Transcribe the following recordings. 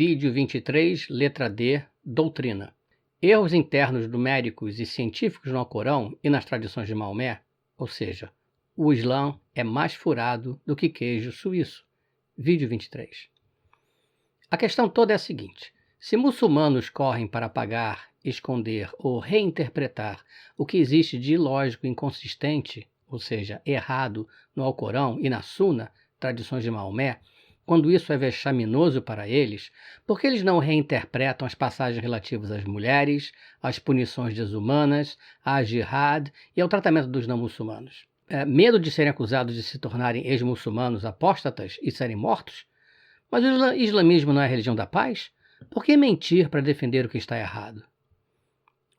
Vídeo 23, letra D, doutrina. Erros internos numéricos e científicos no Alcorão e nas tradições de Maomé, ou seja, o Islã é mais furado do que queijo suíço. Vídeo 23. A questão toda é a seguinte: se muçulmanos correm para apagar, esconder ou reinterpretar o que existe de ilógico e inconsistente, ou seja, errado, no Alcorão e na Suna, tradições de Maomé, quando isso é vexaminoso para eles, por que eles não reinterpretam as passagens relativas às mulheres, às punições desumanas, à jihad e ao tratamento dos não-muçulmanos? Medo de serem acusados de se tornarem ex-muçulmanos apóstatas e serem mortos? Mas o islamismo não é a religião da paz? Por que mentir para defender o que está errado?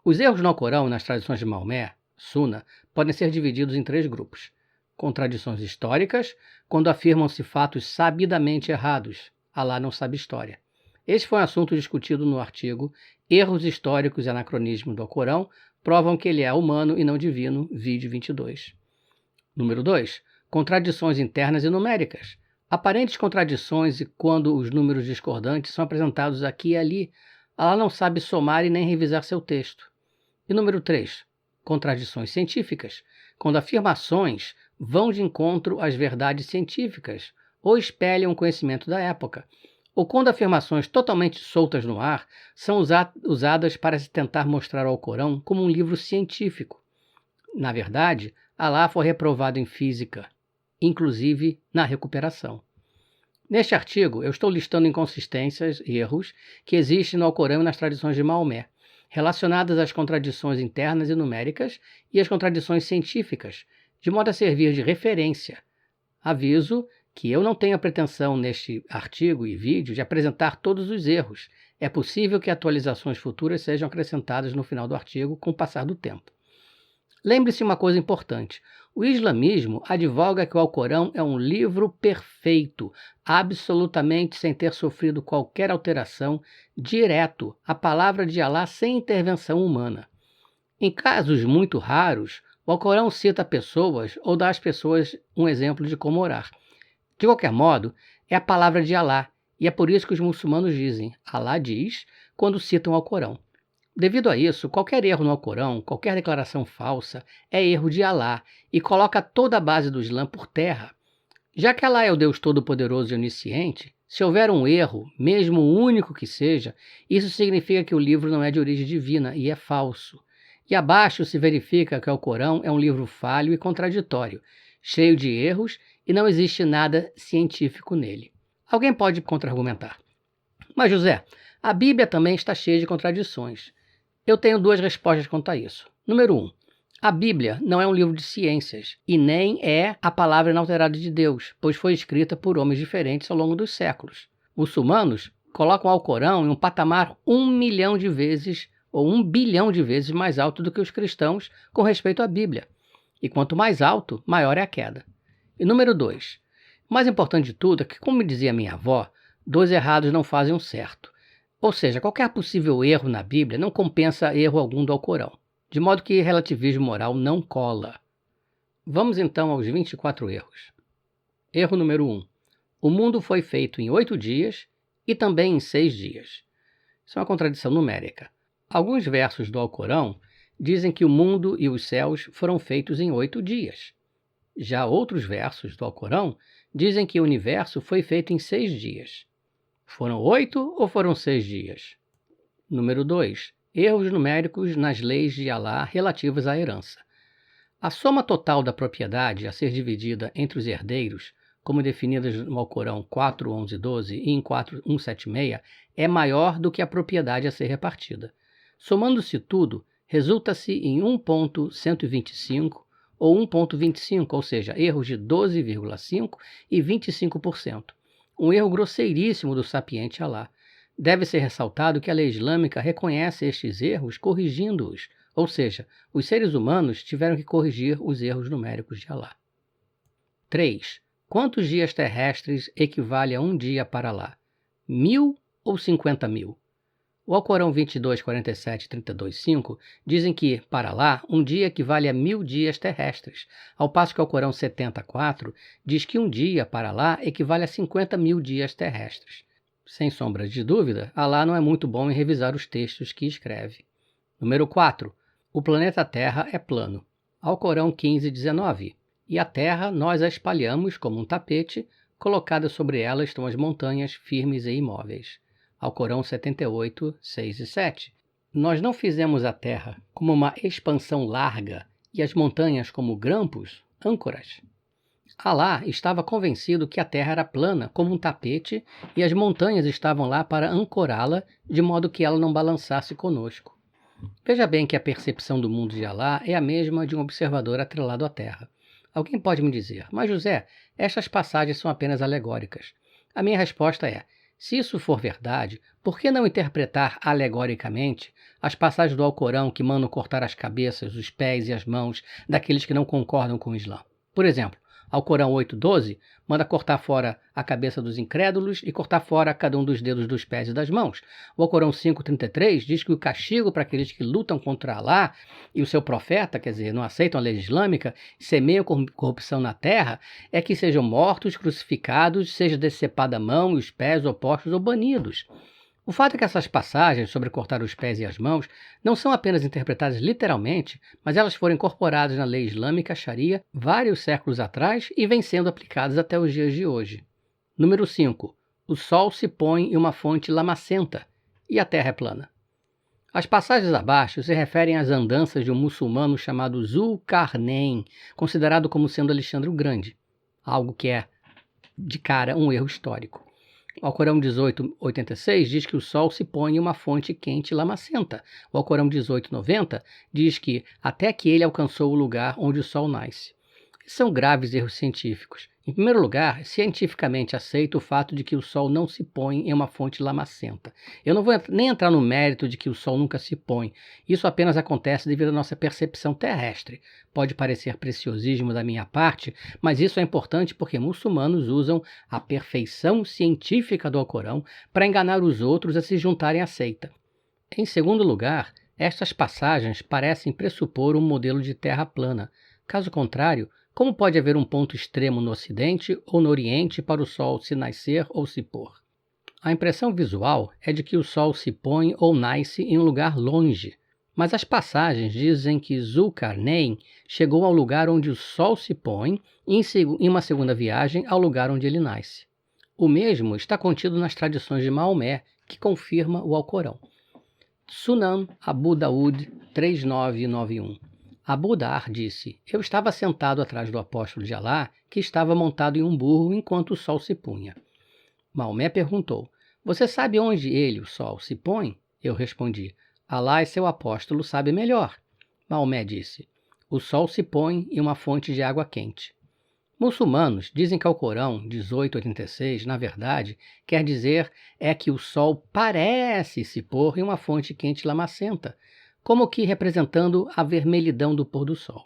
Os erros no Alcorão e nas tradições de Maomé, Suna, podem ser divididos em 3 grupos. Contradições históricas, quando afirmam-se fatos sabidamente errados. Alá não sabe história. Este foi um assunto discutido no artigo Erros históricos e anacronismo do Alcorão provam que ele é humano e não divino, vídeo 22. Número 2. Contradições internas e numéricas. Aparentes contradições e quando os números discordantes são apresentados aqui e ali. Alá não sabe somar e nem revisar seu texto. E número 3. Contradições científicas, quando afirmações vão de encontro às verdades científicas ou espelham o conhecimento da época, ou quando afirmações totalmente soltas no ar são usadas para se tentar mostrar ao Alcorão como um livro científico. Na verdade, Alá foi reprovado em física, inclusive na recuperação. Neste artigo, eu estou listando inconsistências e erros que existem no Alcorão e nas tradições de Maomé, relacionadas às contradições internas e numéricas e às contradições científicas, de modo a servir de referência. Aviso que eu não tenho a pretensão neste artigo e vídeo de apresentar todos os erros. É possível que atualizações futuras sejam acrescentadas no final do artigo com o passar do tempo. Lembre-se uma coisa importante: o islamismo advoga que o Alcorão é um livro perfeito, absolutamente sem ter sofrido qualquer alteração, direto, a palavra de Alá sem intervenção humana. Em casos muito raros, o Alcorão cita pessoas ou dá às pessoas um exemplo de como orar. De qualquer modo, é a palavra de Alá, e é por isso que os muçulmanos dizem Alá diz quando citam o Alcorão. Devido a isso, qualquer erro no Alcorão, qualquer declaração falsa, é erro de Alá e coloca toda a base do Islã por terra. Já que Alá é o Deus Todo-Poderoso e Onisciente, se houver um erro, mesmo o único que seja, isso significa que o livro não é de origem divina e é falso. E abaixo se verifica que o Alcorão é um livro falho e contraditório, cheio de erros e não existe nada científico nele. Alguém pode contra-argumentar: mas José, a Bíblia também está cheia de contradições. Eu tenho 2 respostas quanto a isso. Número 1. A Bíblia não é um livro de ciências e nem é a palavra inalterada de Deus, pois foi escrita por homens diferentes ao longo dos séculos. Muçulmanos colocam o Alcorão em um patamar 1 milhão de vezes ou 1 bilhão de vezes mais alto do que os cristãos com respeito à Bíblia. E quanto mais alto, maior é a queda. E número 2. O mais importante de tudo é que, como dizia minha avó, 2 errados não fazem um certo. Ou seja, qualquer possível erro na Bíblia não compensa erro algum do Alcorão, de modo que relativismo moral não cola. Vamos então aos 24 erros. Erro número 1. O mundo foi feito em 8 dias e também em 6 dias. Isso é uma contradição numérica. Alguns versos do Alcorão dizem que o mundo e os céus foram feitos em 8 dias. Já outros versos do Alcorão dizem que o universo foi feito em 6 dias. Foram 8 ou foram 6 dias? Número 2. Erros numéricos nas leis de Alá relativas à herança. A soma total da propriedade a ser dividida entre os herdeiros, como definidas no Alcorão 4.11.12 e em 4.176, é maior do que a propriedade a ser repartida. Somando-se tudo, resulta-se em 1.125 ou 1.25, ou seja, erros de 12,5% e 25%. Um erro grosseiríssimo do sapiente Alá. Deve ser ressaltado que a lei islâmica reconhece estes erros corrigindo-os, ou seja, os seres humanos tiveram que corrigir os erros numéricos de Alá. 3. Quantos dias terrestres equivale a um dia para Alá? 1000 ou 50.000? O Alcorão 22, 47 e 32.5 dizem que, para Alá, um dia equivale a 1000 dias terrestres, ao passo que o Alcorão 70.4 diz que um dia para Alá equivale a 50.000 dias terrestres. Sem sombra de dúvida, Alá não é muito bom em revisar os textos que escreve. Número 4. O planeta Terra é plano. Alcorão 15:19. E a Terra nós a espalhamos como um tapete, colocada sobre ela estão as montanhas firmes e imóveis. Alcorão 78, 6 e 7. Nós não fizemos a Terra como uma expansão larga e as montanhas como grampos, âncoras. Alá estava convencido que a Terra era plana como um tapete e as montanhas estavam lá para ancorá-la de modo que ela não balançasse conosco. Veja bem que a percepção do mundo de Alá é a mesma de um observador atrelado à Terra. Alguém pode me dizer, mas José, estas passagens são apenas alegóricas. A minha resposta é, se isso for verdade, por que não interpretar alegoricamente as passagens do Alcorão que mandam cortar as cabeças, os pés e as mãos daqueles que não concordam com o Islã? Por exemplo, Alcorão 8:12 manda cortar fora a cabeça dos incrédulos e cortar fora cada um dos dedos dos pés e das mãos. O Alcorão 5:33 diz que o castigo para aqueles que lutam contra Alá e o seu profeta, quer dizer, não aceitam a lei islâmica, semeiam corrupção na terra, é que sejam mortos, crucificados, seja decepada a mão e os pés opostos ou banidos. O fato é que essas passagens sobre cortar os pés e as mãos não são apenas interpretadas literalmente, mas elas foram incorporadas na lei islâmica Sharia vários séculos atrás e vêm sendo aplicadas até os dias de hoje. Número 5. O sol se põe em uma fonte lamacenta e a terra é plana. As passagens abaixo se referem às andanças de um muçulmano chamado Zulkarnain, considerado como sendo Alexandre o Grande, algo que é, de cara, um erro histórico. O Alcorão 18:86 diz que o sol se põe em uma fonte quente e lamacenta. O Alcorão 18:90 diz que até que ele alcançou o lugar onde o sol nasce. Esses são graves erros científicos. Em primeiro lugar, cientificamente aceito o fato de que o sol não se põe em uma fonte lamacenta. Eu não vou nem entrar no mérito de que o sol nunca se põe. Isso apenas acontece devido à nossa percepção terrestre. Pode parecer preciosismo da minha parte, mas isso é importante porque muçulmanos usam a perfeição científica do Alcorão para enganar os outros a se juntarem à seita. Em segundo lugar, estas passagens parecem pressupor um modelo de terra plana. Caso contrário, como pode haver um ponto extremo no Ocidente ou no Oriente para o Sol se nascer ou se pôr? A impressão visual é de que o Sol se põe ou nasce em um lugar longe, mas as passagens dizem que Zulkarnain chegou ao lugar onde o Sol se põe e em uma segunda viagem ao lugar onde ele nasce. O mesmo está contido nas tradições de Maomé, que confirma o Alcorão. Sunan Abu Daud 3991. Abu Dar disse, eu estava sentado atrás do apóstolo de Alá, que estava montado em um burro enquanto o sol se punha. Maomé perguntou, você sabe onde ele, o sol, se põe? Eu respondi, Alá e seu apóstolo sabe melhor. Maomé disse, o sol se põe em uma fonte de água quente. Muçulmanos dizem que o Alcorão 18:86, na verdade, quer dizer é que o sol parece se pôr em uma fonte quente lamacenta, como que representando a vermelhidão do pôr do sol.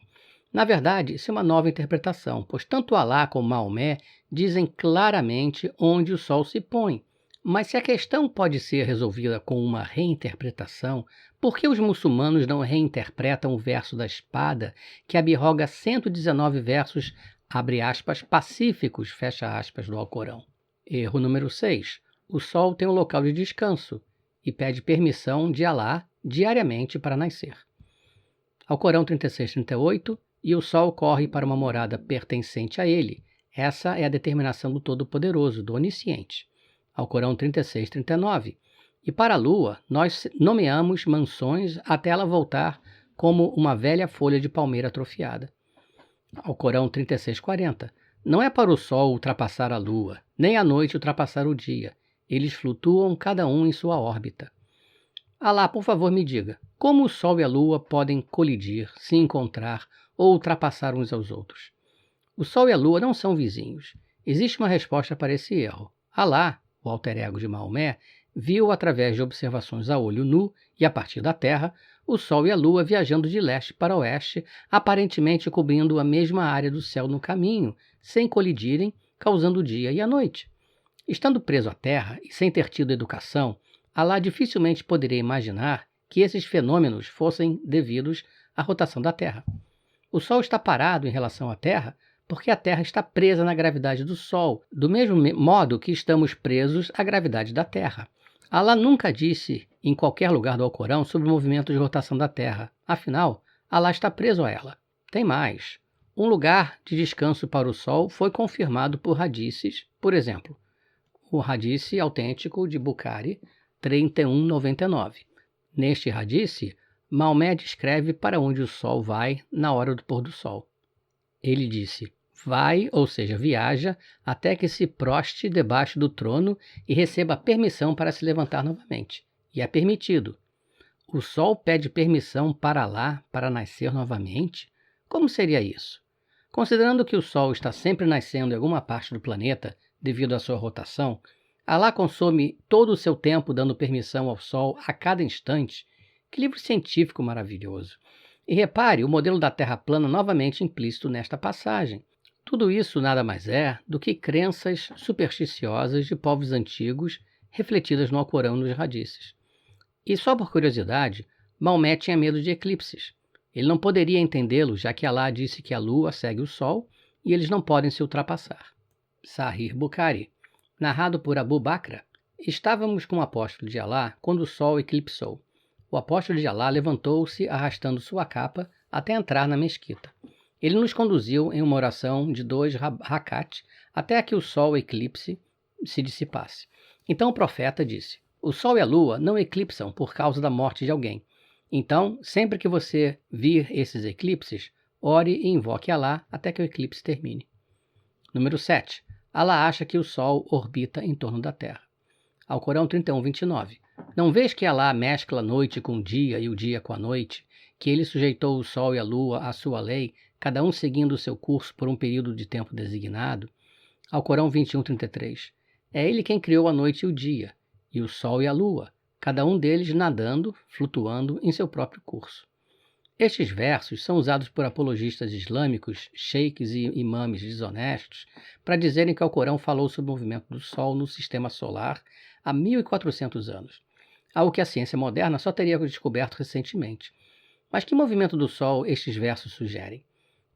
Na verdade, isso é uma nova interpretação, pois tanto Alá como Maomé dizem claramente onde o sol se põe. Mas se a questão pode ser resolvida com uma reinterpretação, por que os muçulmanos não reinterpretam o verso da espada, que abroga 119 versos, abre aspas, pacíficos, fecha aspas, do Alcorão? Erro número 6. O sol tem um local de descanso e pede permissão de Alá diariamente para nascer. Alcorão 36:38, e o sol corre para uma morada pertencente a ele. Essa é a determinação do Todo-Poderoso, do Onisciente. Alcorão 36:39, e para a lua nós nomeamos mansões até ela voltar como uma velha folha de palmeira atrofiada. Alcorão 36:40, não é para o sol ultrapassar a lua, nem a noite ultrapassar o dia. Eles flutuam cada um em sua órbita. Alá, por favor, me diga, como o Sol e a Lua podem colidir, se encontrar ou ultrapassar uns aos outros? O Sol e a Lua não são vizinhos. Existe uma resposta para esse erro. Alá, o alter ego de Maomé, viu através de observações a olho nu e a partir da Terra, o Sol e a Lua viajando de leste para oeste, aparentemente cobrindo a mesma área do céu no caminho, sem colidirem, causando o dia e a noite. Estando preso à Terra e sem ter tido educação, Alá dificilmente poderia imaginar que esses fenômenos fossem devidos à rotação da Terra. O Sol está parado em relação à Terra porque a Terra está presa na gravidade do Sol, do mesmo modo que estamos presos à gravidade da Terra. Alá nunca disse em qualquer lugar do Alcorão sobre o movimento de rotação da Terra. Afinal, Alá está preso a ela. Tem mais. Um lugar de descanso para o Sol foi confirmado por hadices, por exemplo, o hadice autêntico de Bukhari 3199. Neste hadice, Maomé descreve para onde o Sol vai na hora do pôr do Sol. Ele disse: vai, ou seja, viaja, até que se proste debaixo do trono e receba permissão para se levantar novamente. E é permitido. O Sol pede permissão para lá, para nascer novamente? Como seria isso? Considerando que o Sol está sempre nascendo em alguma parte do planeta devido à sua rotação, Alá consome todo o seu tempo dando permissão ao Sol a cada instante. Que livro científico maravilhoso! E repare o modelo da Terra plana novamente implícito nesta passagem. Tudo isso nada mais é do que crenças supersticiosas de povos antigos refletidas no Alcorão e nos hadices. E só por curiosidade, Maomé tinha medo de eclipses. Ele não poderia entendê-lo, já que Alá disse que a lua segue o sol e eles não podem se ultrapassar. Sahih Bukhari, narrado por Abu Bakra: estávamos com o apóstolo de Alá quando o sol eclipsou. O apóstolo de Alá levantou-se arrastando sua capa até entrar na mesquita. Ele nos conduziu em uma oração de 2 rakat até que o sol eclipse se dissipasse. Então o profeta disse: o sol e a lua não eclipsam por causa da morte de alguém. Então, sempre que você vir esses eclipses, ore e invoque Alá até que o eclipse termine. Número 7. Alá acha que o sol orbita em torno da Terra. Alcorão 31:29. Não vês que Alá mescla a noite com o dia e o dia com a noite, que ele sujeitou o sol e a lua à sua lei, cada um seguindo o seu curso por um período de tempo designado? Alcorão 21:33. É ele quem criou a noite e o dia, e o sol e a lua, cada um deles nadando, flutuando em seu próprio curso. Estes versos são usados por apologistas islâmicos, sheiks e imames desonestos para dizerem que o Alcorão falou sobre o movimento do Sol no sistema solar há 1400 anos, algo que a ciência moderna só teria descoberto recentemente. Mas que movimento do Sol estes versos sugerem?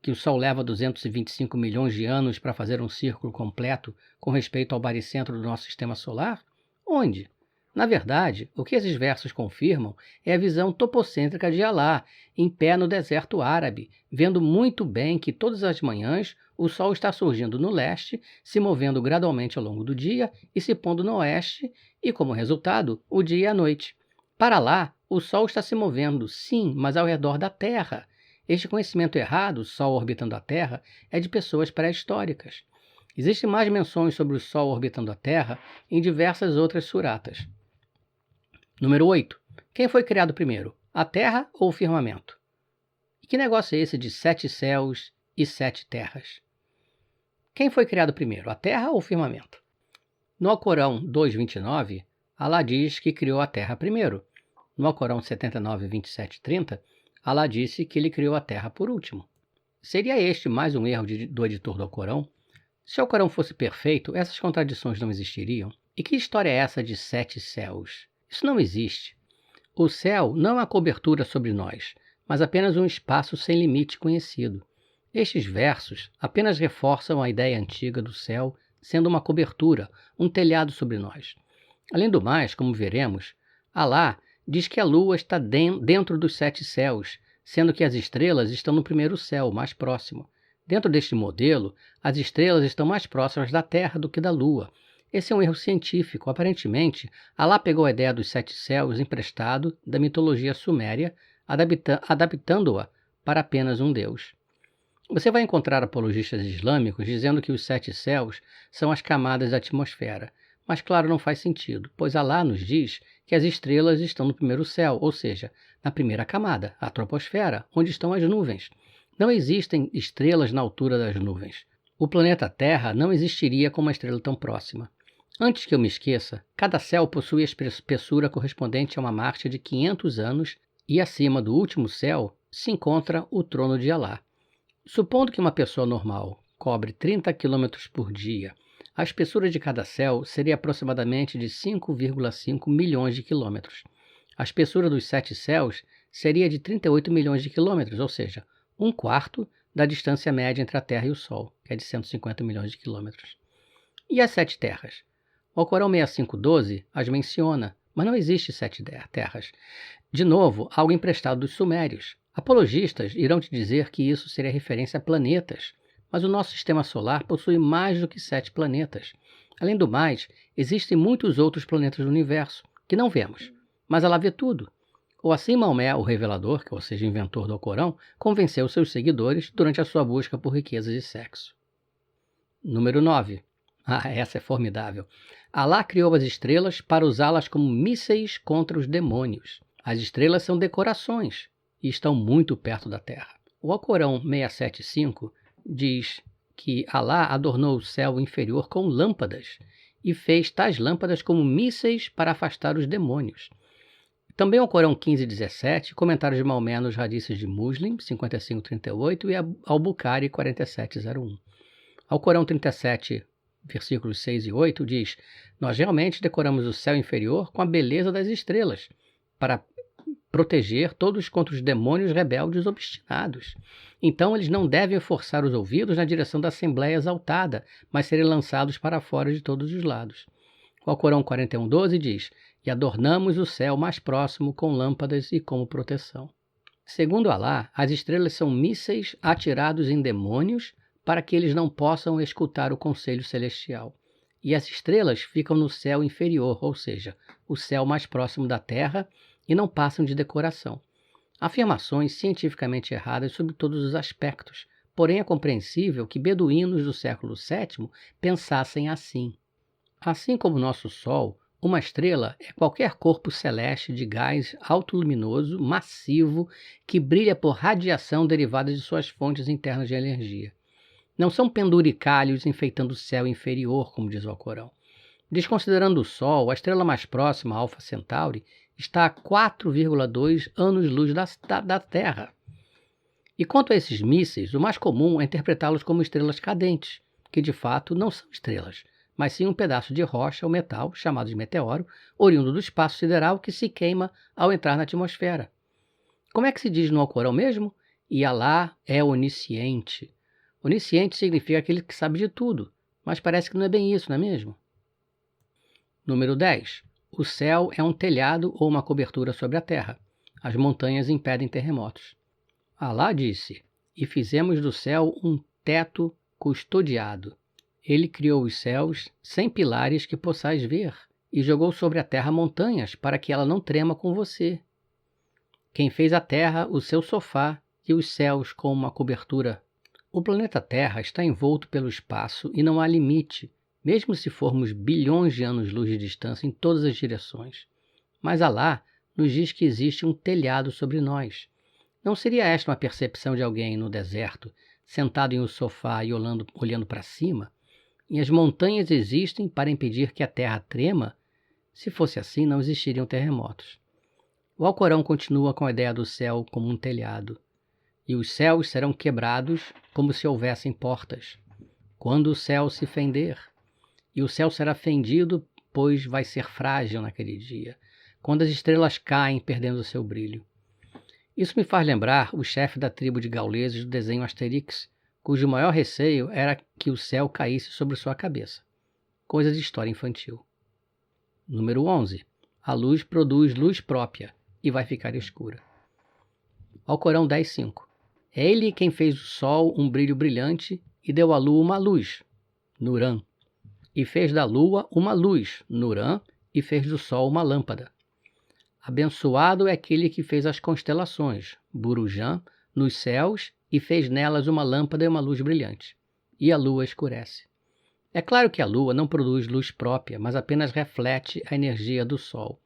Que o Sol leva 225 milhões de anos para fazer um círculo completo com respeito ao baricentro do nosso sistema solar? Onde? Na verdade, o que esses versos confirmam é a visão topocêntrica de Alá, em pé no deserto árabe, vendo muito bem que todas as manhãs o Sol está surgindo no leste, se movendo gradualmente ao longo do dia e se pondo no oeste, e como resultado, o dia e a noite. Para lá, o Sol está se movendo, sim, mas ao redor da Terra. Este conhecimento errado, Sol orbitando a Terra, é de pessoas pré-históricas. Existem mais menções sobre o Sol orbitando a Terra em diversas outras suratas. Número 8. Quem foi criado primeiro, a Terra ou o firmamento? E que negócio é esse de 7 céus e 7 terras? Quem foi criado primeiro, a Terra ou o firmamento? No Alcorão 2:29, Alá diz que criou a Terra primeiro. No Alcorão 79:27-30, Alá disse que ele criou a Terra por último. Seria este mais um erro do editor do Alcorão? Se o Alcorão fosse perfeito, essas contradições não existiriam. E que história é essa de 7 céus? Isso não existe. O céu não é uma cobertura sobre nós, mas apenas um espaço sem limite conhecido. Estes versos apenas reforçam a ideia antiga do céu sendo uma cobertura, um telhado sobre nós. Além do mais, como veremos, Alá diz que a lua está dentro dos 7 céus, sendo que as estrelas estão no primeiro céu, mais próximo. Dentro deste modelo, as estrelas estão mais próximas da Terra do que da Lua. Esse é um erro científico. Aparentemente, Alá pegou a ideia dos 7 céus emprestado da mitologia suméria, adaptando-a para apenas um deus. Você vai encontrar apologistas islâmicos dizendo que os 7 céus são as camadas da atmosfera, mas claro, não faz sentido, pois Alá nos diz que as estrelas estão no primeiro céu, ou seja, na primeira camada, a troposfera, onde estão as nuvens. Não existem estrelas na altura das nuvens. O planeta Terra não existiria com uma estrela tão próxima. Antes que eu me esqueça, cada céu possui a espessura correspondente a uma marcha de 500 anos e acima do último céu se encontra o trono de Alá. Supondo que uma pessoa normal cobre 30 km por dia, a espessura de cada céu seria aproximadamente de 5,5 milhões de quilômetros. A espessura dos 7 céus seria de 38 milhões de quilômetros, ou seja, um quarto da distância média entre a Terra e o Sol, que é de 150 milhões de quilômetros. E as 7 terras? O Alcorão 6512 as menciona, mas não existe 7 terras. De novo, algo emprestado dos sumérios. Apologistas irão te dizer que isso seria referência a planetas, mas o nosso sistema solar possui mais do que 7 planetas. Além do mais, existem muitos outros planetas do universo, que não vemos, mas Allah vê tudo. Ou assim Maomé, o revelador, ou seja, inventor do Alcorão, convenceu seus seguidores durante a sua busca por riquezas e sexo. Número 9. Essa é formidável. Allah criou as estrelas para usá-las como mísseis contra os demônios. As estrelas são decorações e estão muito perto da Terra. O Alcorão 675 diz que Allah adornou o céu inferior com lâmpadas e fez tais lâmpadas como mísseis para afastar os demônios. Também o Alcorão 15:17, comentários de Maomé nos hadices de Muslim 55:38 e Al-Bukhari 47:01. Alcorão 37, versículos 6 e 8 diz: nós realmente decoramos o céu inferior com a beleza das estrelas, para proteger todos contra os demônios rebeldes obstinados. Então eles não devem forçar os ouvidos na direção da Assembleia exaltada, mas serem lançados para fora de todos os lados. O Alcorão 41:12 diz: e adornamos o céu mais próximo com lâmpadas e como proteção. Segundo Allah, as estrelas são mísseis atirados em demônios para que eles não possam escutar o conselho celestial. E as estrelas ficam no céu inferior, ou seja, o céu mais próximo da Terra, e não passam de decoração. Afirmações cientificamente erradas sob todos os aspectos, porém é compreensível que beduínos do século VII pensassem assim. Assim como nosso Sol, uma estrela é qualquer corpo celeste de gás autoluminoso, massivo, que brilha por radiação derivada de suas fontes internas de energia. Não são penduricalhos enfeitando o céu inferior, como diz o Alcorão. Desconsiderando o Sol, a estrela mais próxima, Alfa Centauri, está a 4,2 anos-luz da Terra. E quanto a esses mísseis, o mais comum é interpretá-los como estrelas cadentes, que de fato não são estrelas, mas sim um pedaço de rocha ou metal, chamado de meteoro, oriundo do espaço sideral que se queima ao entrar na atmosfera. Como é que se diz no Alcorão mesmo? E Allah é onisciente. Onisciente significa aquele que sabe de tudo, mas parece que não é bem isso, não é mesmo? Número 10. O céu é um telhado ou uma cobertura sobre a terra. As montanhas impedem terremotos. Allah disse: e fizemos do céu um teto custodiado. Ele criou os céus sem pilares que possais ver, e jogou sobre a terra montanhas para que ela não trema com você. Quem fez a terra o seu sofá e os céus como uma cobertura. O planeta Terra está envolto pelo espaço e não há limite, mesmo se formos bilhões de anos-luz de distância em todas as direções. Mas Allah nos diz que existe um telhado sobre nós. Não seria esta uma percepção de alguém no deserto, sentado em um sofá e olhando para cima? E as montanhas existem para impedir que a terra trema? Se fosse assim, não existiriam terremotos. O Alcorão continua com a ideia do céu como um telhado. E os céus serão quebrados como se houvessem portas, quando o céu se fender. E o céu será fendido, pois vai ser frágil naquele dia, quando as estrelas caem, perdendo o seu brilho. Isso me faz lembrar o chefe da tribo de gauleses do desenho Asterix, cujo maior receio era que o céu caísse sobre sua cabeça. Coisa de história infantil. Número 11. A luz produz luz própria e vai ficar escura. Alcorão 10:5. É ele quem fez o sol um brilho brilhante e deu à lua uma luz, Nurã. E fez da lua uma luz, Nurã, e fez do sol uma lâmpada. Abençoado é aquele que fez as constelações, Burujã, nos céus e fez nelas uma lâmpada e uma luz brilhante. E a lua escurece. É claro que a lua não produz luz própria, mas apenas reflete a energia do sol.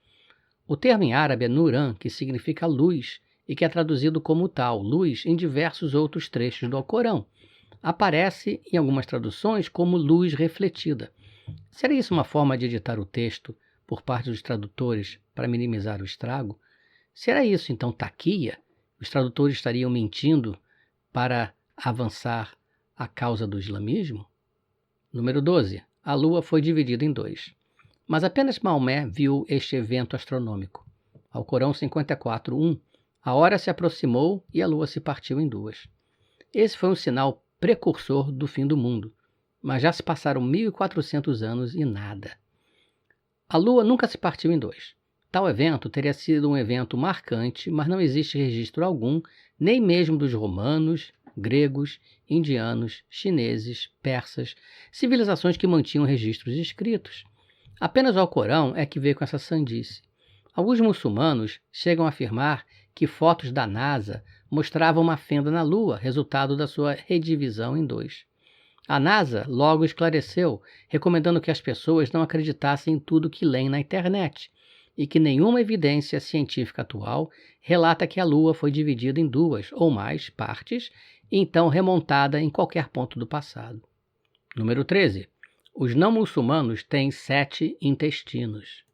O termo em árabe é Nurã, que significa luz, e que é traduzido como tal, luz, em diversos outros trechos do Alcorão. Aparece em algumas traduções como luz refletida. Seria isso uma forma de editar o texto por parte dos tradutores para minimizar o estrago? Será isso então taquia? Os tradutores estariam mentindo para avançar a causa do islamismo? Número 12. A lua foi dividida em 2. Mas apenas Maomé viu este evento astronômico. Alcorão 54:1. A hora se aproximou e a lua se partiu em 2. Esse foi um sinal precursor do fim do mundo, mas já se passaram 1400 anos e nada. A Lua nunca se partiu em dois. Tal evento teria sido um evento marcante, mas não existe registro algum, nem mesmo dos romanos, gregos, indianos, chineses, persas, civilizações que mantinham registros escritos. Apenas o Alcorão é que veio com essa sandice. Alguns muçulmanos chegam a afirmar que fotos da NASA mostravam uma fenda na Lua, resultado da sua redivisão em dois. A NASA logo esclareceu, recomendando que as pessoas não acreditassem em tudo que leem na internet, e que nenhuma evidência científica atual relata que a Lua foi dividida em duas ou mais partes e então remontada em qualquer ponto do passado. Número 13. Os não muçulmanos têm 7 intestinos.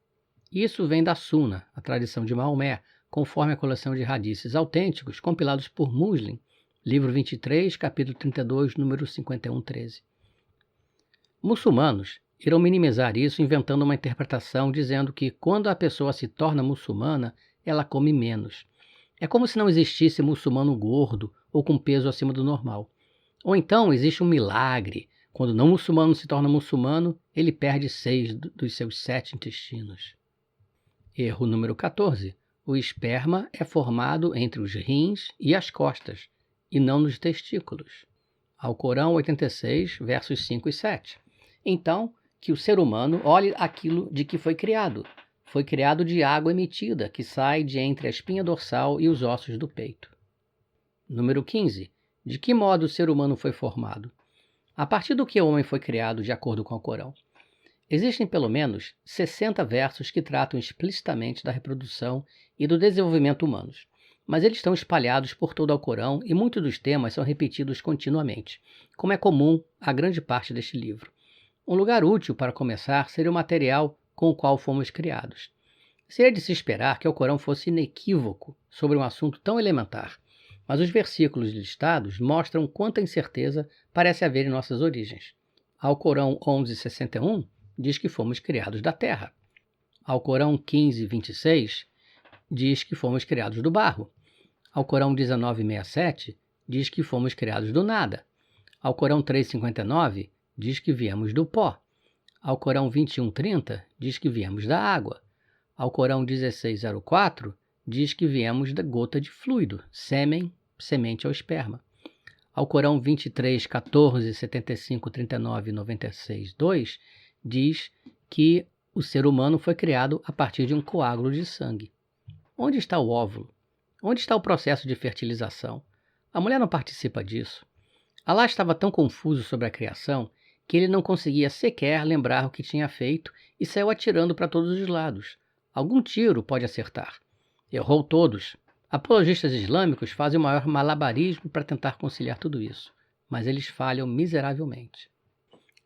Isso vem da Sunna, a tradição de Maomé, conforme a coleção de hadices autênticos compilados por Muslim, livro 23, capítulo 32, número 5113. Muçulmanos irão minimizar isso inventando uma interpretação dizendo que quando a pessoa se torna muçulmana, ela come menos. É como se não existisse muçulmano gordo ou com peso acima do normal. Ou então existe um milagre. Quando o não muçulmano se torna muçulmano, ele perde 6 dos seus 7 intestinos. Erro número 14. O esperma é formado entre os rins e as costas, e não nos testículos. Alcorão 86, versos 5 e 7. Então, que o ser humano olhe aquilo de que foi criado. Foi criado de água emitida, que sai de entre a espinha dorsal e os ossos do peito. Número 15. De que modo o ser humano foi formado? A partir do que o homem foi criado de acordo com o Alcorão. Existem pelo menos 60 versos que tratam explicitamente da reprodução e do desenvolvimento humanos, mas eles estão espalhados por todo o Alcorão e muitos dos temas são repetidos continuamente, como é comum a grande parte deste livro. Um lugar útil para começar seria o material com o qual fomos criados. Seria de se esperar que o Alcorão fosse inequívoco sobre um assunto tão elementar, mas os versículos listados mostram quanta incerteza parece haver em nossas origens. Alcorão 11:61 diz que fomos criados da terra. Alcorão 15:26 diz que fomos criados do barro. Alcorão 19:67 diz que fomos criados do nada. Alcorão 3:59 diz que viemos do pó. Alcorão 21:30 diz que viemos da água. Alcorão 16:04 diz que viemos da gota de fluido, sêmen, semente ao esperma. Alcorão 23:14, 75, 39 e 96:2 diz que o ser humano foi criado a partir de um coágulo de sangue. Onde está o óvulo? Onde está o processo de fertilização? A mulher não participa disso. Alá estava tão confuso sobre a criação que ele não conseguia sequer lembrar o que tinha feito e saiu atirando para todos os lados. Algum tiro pode acertar. Errou todos. Apologistas islâmicos fazem o maior malabarismo para tentar conciliar tudo isso, mas eles falham miseravelmente.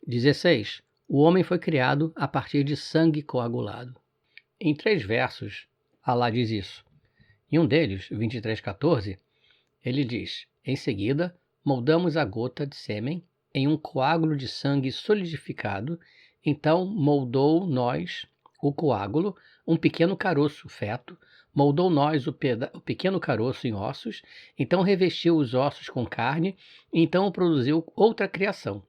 16. O homem foi criado a partir de sangue coagulado. Em 3 versos, Alá diz isso. Em um deles, 23:14, ele diz: em seguida, moldamos a gota de sêmen em um coágulo de sangue solidificado, então moldou nós, o coágulo, um pequeno caroço, feto, moldou nós o pequeno caroço em ossos, então revestiu os ossos com carne, então produziu outra criação.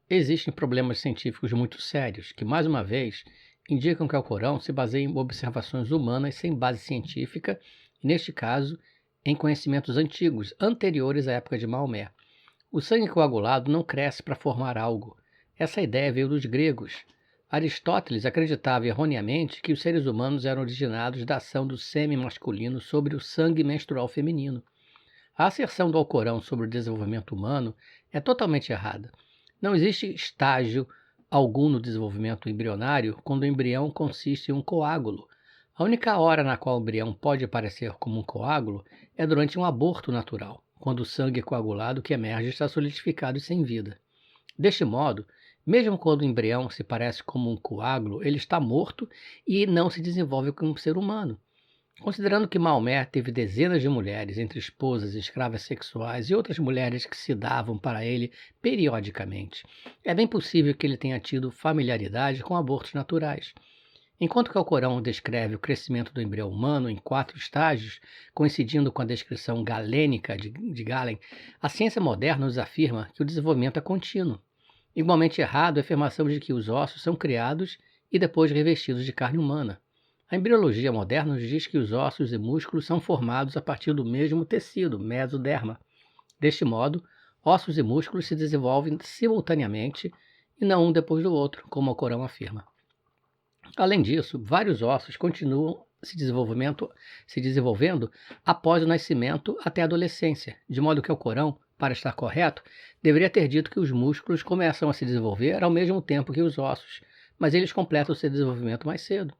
Existem problemas científicos muito sérios que, mais uma vez, indicam que o Alcorão se baseia em observações humanas sem base científica, e, neste caso, em conhecimentos antigos, anteriores à época de Maomé. O sangue coagulado não cresce para formar algo. Essa ideia veio dos gregos. Aristóteles acreditava erroneamente que os seres humanos eram originados da ação do sêmen masculino sobre o sangue menstrual feminino. A asserção do Alcorão sobre o desenvolvimento humano é totalmente errada. Não existe estágio algum no desenvolvimento embrionário quando o embrião consiste em um coágulo. A única hora na qual o embrião pode aparecer como um coágulo é durante um aborto natural, quando o sangue coagulado que emerge está solidificado e sem vida. Deste modo, mesmo quando o embrião se parece como um coágulo, ele está morto e não se desenvolve como um ser humano. Considerando que Maomé teve dezenas de mulheres, entre esposas, escravas sexuais e outras mulheres que se davam para ele periodicamente, é bem possível que ele tenha tido familiaridade com abortos naturais. Enquanto que o Alcorão descreve o crescimento do embrião humano em 4 estágios, coincidindo com a descrição galênica de Galen, a ciência moderna nos afirma que o desenvolvimento é contínuo. Igualmente errado a afirmação de que os ossos são criados e depois revestidos de carne humana. A embriologia moderna nos diz que os ossos e músculos são formados a partir do mesmo tecido, mesoderma. Deste modo, ossos e músculos se desenvolvem simultaneamente e não um depois do outro, como o Alcorão afirma. Além disso, vários ossos continuam se desenvolvendo após o nascimento até a adolescência, de modo que o Alcorão, para estar correto, deveria ter dito que os músculos começam a se desenvolver ao mesmo tempo que os ossos, mas eles completam seu desenvolvimento mais cedo.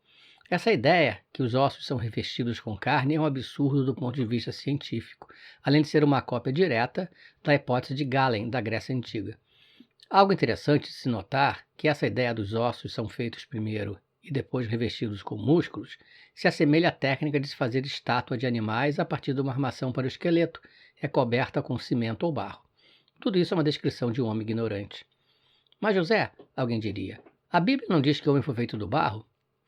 Essa ideia que os ossos são revestidos com carne é um absurdo do ponto de vista científico, além de ser uma cópia direta da hipótese de Galen, da Grécia Antiga. Algo interessante de se notar que essa ideia dos ossos são feitos primeiro e depois revestidos com músculos, se assemelha à técnica de se fazer estátua de animais a partir de uma armação para o esqueleto, recoberta com cimento ou barro. Tudo isso é uma descrição de um homem ignorante. Mas José, alguém diria, a Bíblia não diz que o homem foi feito do barro?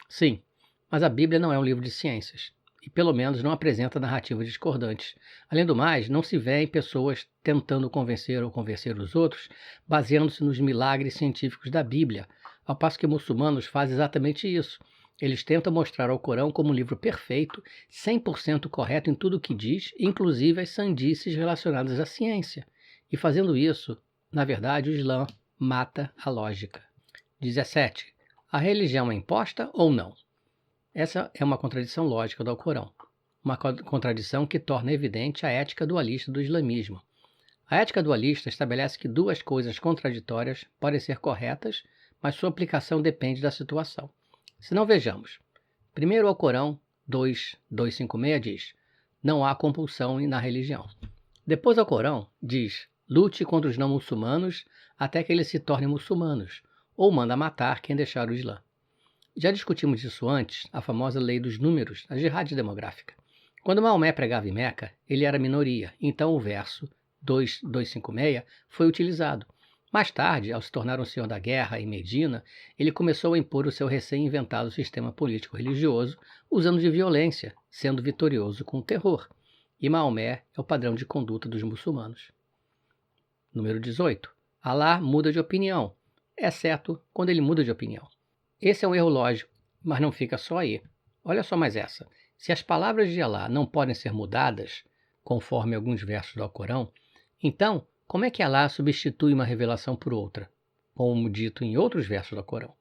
Sim, mas a Bíblia não é um livro de ciências, e pelo menos não apresenta narrativas discordantes. Além do mais, não se vê em pessoas tentando convencer ou convencer os outros, baseando-se nos milagres científicos da Bíblia, ao passo que muçulmanos fazem exatamente isso. Eles tentam mostrar ao Corão como um livro perfeito, 100% correto em tudo o que diz, inclusive as sandices relacionadas à ciência. E fazendo isso, na verdade, o Islã mata a lógica. 17. A religião é imposta ou não? Essa é uma contradição lógica do Alcorão. Uma contradição que torna evidente a ética dualista do islamismo. A ética dualista estabelece que duas coisas contraditórias podem ser corretas, mas sua aplicação depende da situação. Se não, vejamos. Primeiro, o Alcorão 2:256 diz: não há compulsão na religião. Depois, o Alcorão diz: lute contra os não muçulmanos até que eles se tornem muçulmanos, ou manda matar quem deixar o Islã. Já discutimos isso antes, a famosa lei dos números, a jihad demográfica. Quando Maomé pregava em Meca, ele era minoria, então o verso 2:256 foi utilizado. Mais tarde, ao se tornar um senhor da guerra em Medina, ele começou a impor o seu recém-inventado sistema político-religioso, usando de violência, sendo vitorioso com o terror. E Maomé é o padrão de conduta dos muçulmanos. Número 18. Alá muda de opinião, exceto quando ele muda de opinião. Esse é um erro lógico, mas não fica só aí. Olha só mais essa. Se as palavras de Alá não podem ser mudadas, conforme alguns versos do Alcorão, então, como é que Alá substitui uma revelação por outra, como dito em outros versos do Alcorão?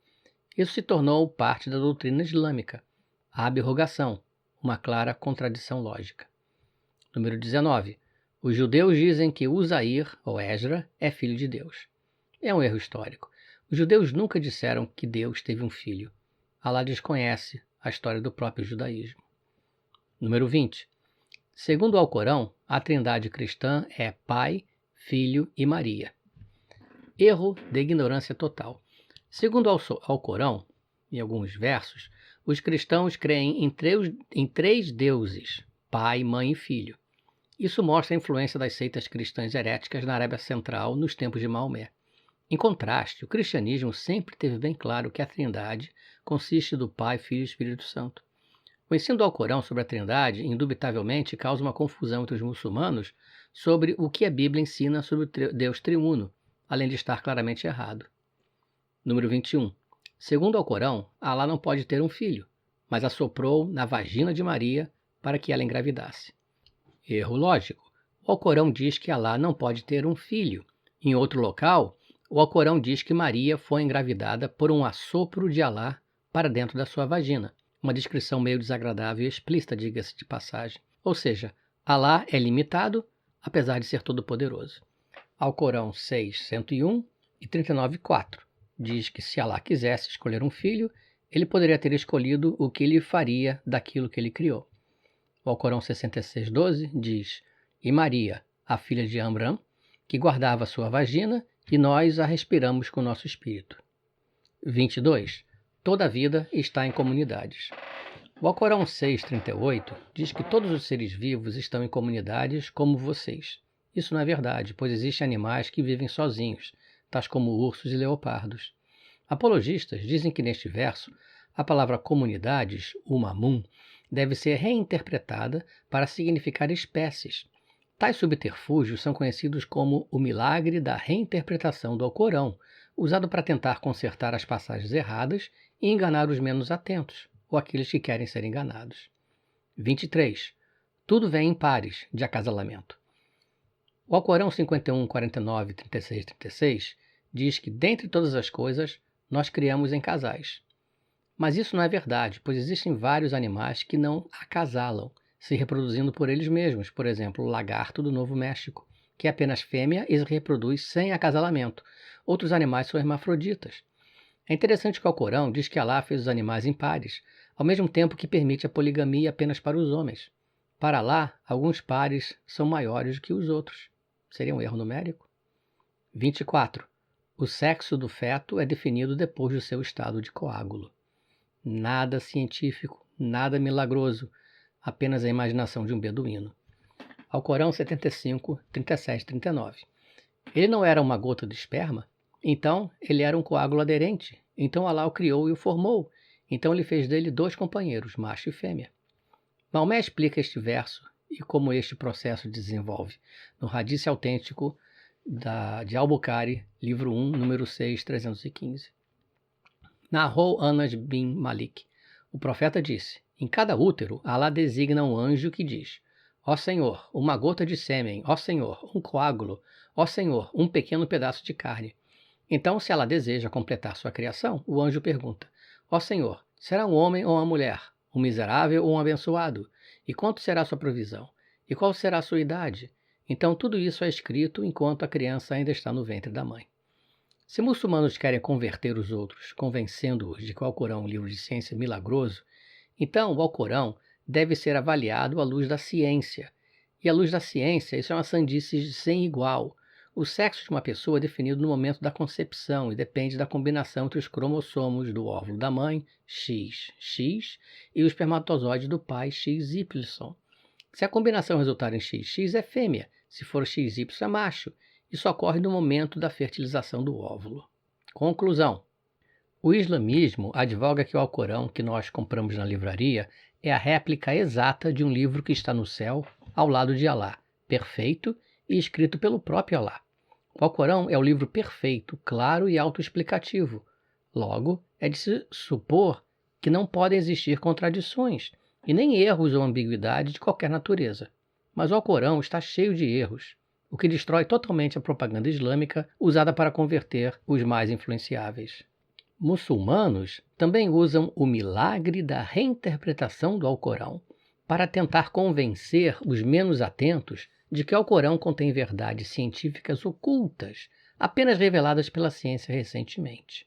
Isso se tornou parte da doutrina islâmica, a abrogação, uma clara contradição lógica. Número 19. Os judeus dizem que Uzair, ou Esdra, é filho de Deus. É um erro histórico. Os judeus nunca disseram que Deus teve um filho. Alá desconhece a história do próprio judaísmo. Número 20. Segundo o Alcorão, a trindade cristã é Pai, Filho e Maria. Erro de ignorância total. Segundo o Alcorão, em alguns versos, os cristãos creem em três deuses, Pai, Mãe e Filho. Isso mostra a influência das seitas cristãs heréticas na Arábia Central nos tempos de Maomé. Em contraste, o cristianismo sempre teve bem claro que a Trindade consiste do Pai, Filho e Espírito Santo. O ensino do Alcorão sobre a Trindade, indubitavelmente, causa uma confusão entre os muçulmanos sobre o que a Bíblia ensina sobre o Deus triuno, além de estar claramente errado. Número 21. Segundo o Alcorão, Alá não pode ter um filho, mas assoprou na vagina de Maria para que ela engravidasse. Erro lógico. O Alcorão diz que Alá não pode ter um filho. Em outro local, o Alcorão diz que Maria foi engravidada por um assopro de Alá para dentro da sua vagina. Uma descrição meio desagradável e explícita, diga-se de passagem. Ou seja, Alá é limitado, apesar de ser todo-poderoso. Alcorão 6:101 e 39:4 diz que se Alá quisesse escolher um filho, ele poderia ter escolhido o que ele faria daquilo que ele criou. O Alcorão 66:12 diz: e Maria, a filha de Amram, que guardava sua vagina, e nós a respiramos com nosso espírito. 22. Toda a vida está em comunidades. O Alcorão 6:38 diz que todos os seres vivos estão em comunidades como vocês. Isso não é verdade, pois existem animais que vivem sozinhos, tais como ursos e leopardos. Apologistas dizem que neste verso, A palavra comunidades, umamun, deve ser reinterpretada para significar espécies. Tais subterfúgios são conhecidos como o milagre da reinterpretação do Alcorão, usado para tentar consertar as passagens erradas e enganar os menos atentos, ou aqueles que querem ser enganados. 23. Tudo vem em pares, de acasalamento. O Alcorão 51, 49, 36, 36 diz que, dentre todas as coisas, nós criamos em casais. Mas isso não é verdade, pois existem vários animais que não acasalam, se reproduzindo por eles mesmos. Por exemplo, o lagarto do Novo México, que é apenas fêmea e se reproduz sem acasalamento. Outros animais são hermafroditas. É interessante que o Alcorão diz que Alá fez os animais em pares, ao mesmo tempo que permite a poligamia apenas para os homens. Para Alá, alguns pares são maiores do que os outros. Seria um erro numérico? 24. O sexo do feto é definido depois do seu estado de coágulo. Nada científico, nada milagroso, apenas a imaginação de um beduíno. Alcorão 75, 37, 39. Ele não era uma gota de esperma? Então, ele era um coágulo aderente. Então Alá o criou e o formou. Então ele fez dele 2 companheiros, macho e fêmea. Maomé explica este verso e como este processo desenvolve no Hadith autêntico de Al-Bukhari, livro 1, número 6, 315. Narrou Anas bin Malik. O profeta disse: em cada útero, Alá designa um anjo que diz: ó Senhor, uma gota de sêmen, ó Senhor, um coágulo, ó Senhor, um pequeno pedaço de carne. Então, se ela deseja completar sua criação, o anjo pergunta: ó Senhor, será um homem ou uma mulher, um miserável ou um abençoado? E quanto será sua provisão? E qual será a sua idade? Então, tudo isso é escrito enquanto a criança ainda está no ventre da mãe. Se muçulmanos querem converter os outros, convencendo-os de que o Alcorão é um livro de ciência milagroso, então o Alcorão deve ser avaliado à luz da ciência. E à luz da ciência, isso é uma sandice sem igual. O sexo de uma pessoa é definido no momento da concepção e depende da combinação entre os cromossomos do óvulo da mãe, XX, e o espermatozoide do pai, XY. Se a combinação resultar em XX é fêmea, se for XY é macho. Isso ocorre no momento da fertilização do óvulo. Conclusão. O islamismo advoga que o Alcorão que nós compramos na livraria é a réplica exata de um livro que está no céu, ao lado de Alá, perfeito e escrito pelo próprio Alá. O Alcorão é o livro perfeito, claro e autoexplicativo. Logo, é de se supor que não podem existir contradições e nem erros ou ambiguidade de qualquer natureza. Mas o Alcorão está cheio de erros, o que destrói totalmente a propaganda islâmica usada para converter os mais influenciáveis. Muçulmanos também usam o milagre da reinterpretação do Alcorão para tentar convencer os menos atentos de que o Alcorão contém verdades científicas ocultas, apenas reveladas pela ciência recentemente.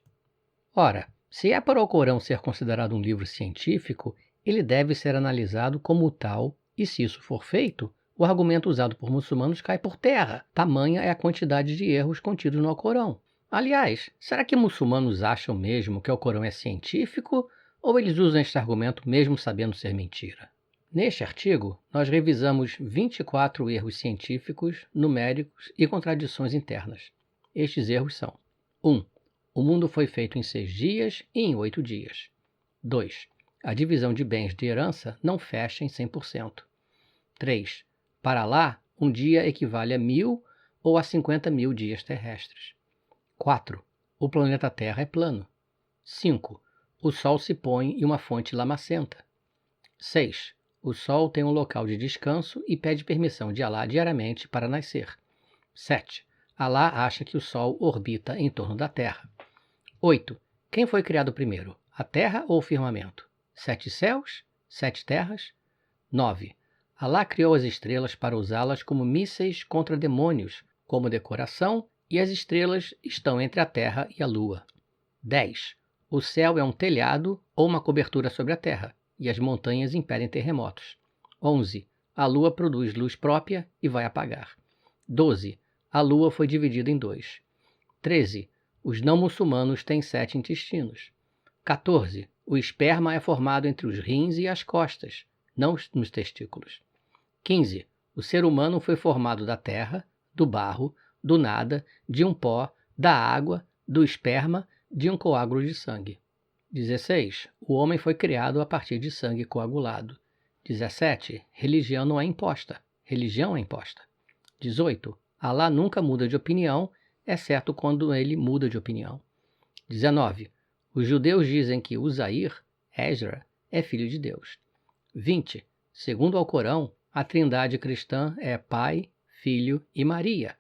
Ora, se é para o Alcorão ser considerado um livro científico, ele deve ser analisado como tal, e se isso for feito, o argumento usado por muçulmanos cai por terra. Tamanha é a quantidade de erros contidos no Alcorão. Aliás, será que muçulmanos acham mesmo que o Alcorão é científico, ou eles usam este argumento mesmo sabendo ser mentira? Neste artigo, nós revisamos 24 erros científicos, numéricos e contradições internas. Estes erros são: 1. O mundo foi feito em 6 dias e em 8 dias. 2. A divisão de bens de herança não fecha em 100%. 3. Para lá, um dia equivale a 1000 ou a 50.000 dias terrestres. 4. O planeta Terra é plano. 5. O Sol se põe em uma fonte lamacenta. 6. O Sol tem um local de descanso e pede permissão de Alá diariamente para nascer. 7. Alá acha que o Sol orbita em torno da Terra. 8. Quem foi criado primeiro, a Terra ou o firmamento? 7 céus? 7 terras? 9. Alá criou as estrelas para usá-las como mísseis contra demônios, como decoração, e as estrelas estão entre a Terra e a Lua. 10. O céu é um telhado ou uma cobertura sobre a Terra, e as montanhas impedem terremotos. 11. A Lua produz luz própria e vai apagar. 12. A Lua foi dividida em 2. 13. Os não muçulmanos têm 7 intestinos. 14. O esperma é formado entre os rins e as costas, não nos testículos. 15. O ser humano foi formado da terra, do barro, do nada, de um pó, da água, do esperma, de um coágulo de sangue. 16. O homem foi criado a partir de sangue coagulado. 17. Religião não é imposta. Religião é imposta. 18. Alá nunca muda de opinião, exceto quando ele muda de opinião. 19. Os judeus dizem que Uzair, Ezra, é filho de Deus. 20. Segundo o Alcorão, a trindade cristã é Pai, Filho e Maria.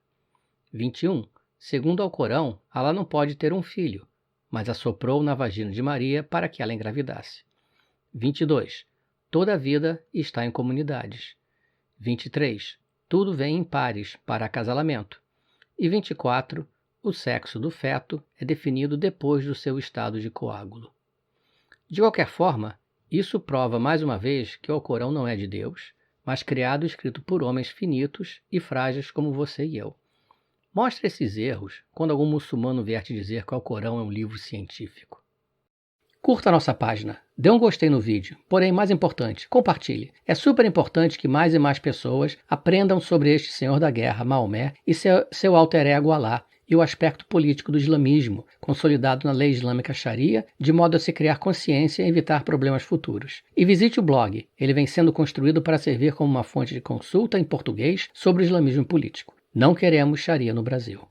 21. Segundo o Alcorão, Alá não pode ter um filho, mas assoprou na vagina de Maria para que ela engravidasse. 22. Toda a vida está em comunidades. 23. Tudo vem em pares para acasalamento. E 24. O sexo do feto é definido depois do seu estado de coágulo. De qualquer forma, isso prova mais uma vez que o Alcorão não é de Deus, mas criado e escrito por homens finitos e frágeis como você e eu. Mostre esses erros quando algum muçulmano vier te dizer que o Alcorão é um livro científico. Curta a nossa página, dê um gostei no vídeo, porém, mais importante, compartilhe. É super importante que mais e mais pessoas aprendam sobre este senhor da guerra, Maomé, e seu alter ego Alá, e o aspecto político do islamismo, consolidado na lei islâmica Sharia, de modo a se criar consciência e evitar problemas futuros. E visite o blog, ele vem sendo construído para servir como uma fonte de consulta em português sobre o islamismo político. Não queremos Sharia no Brasil.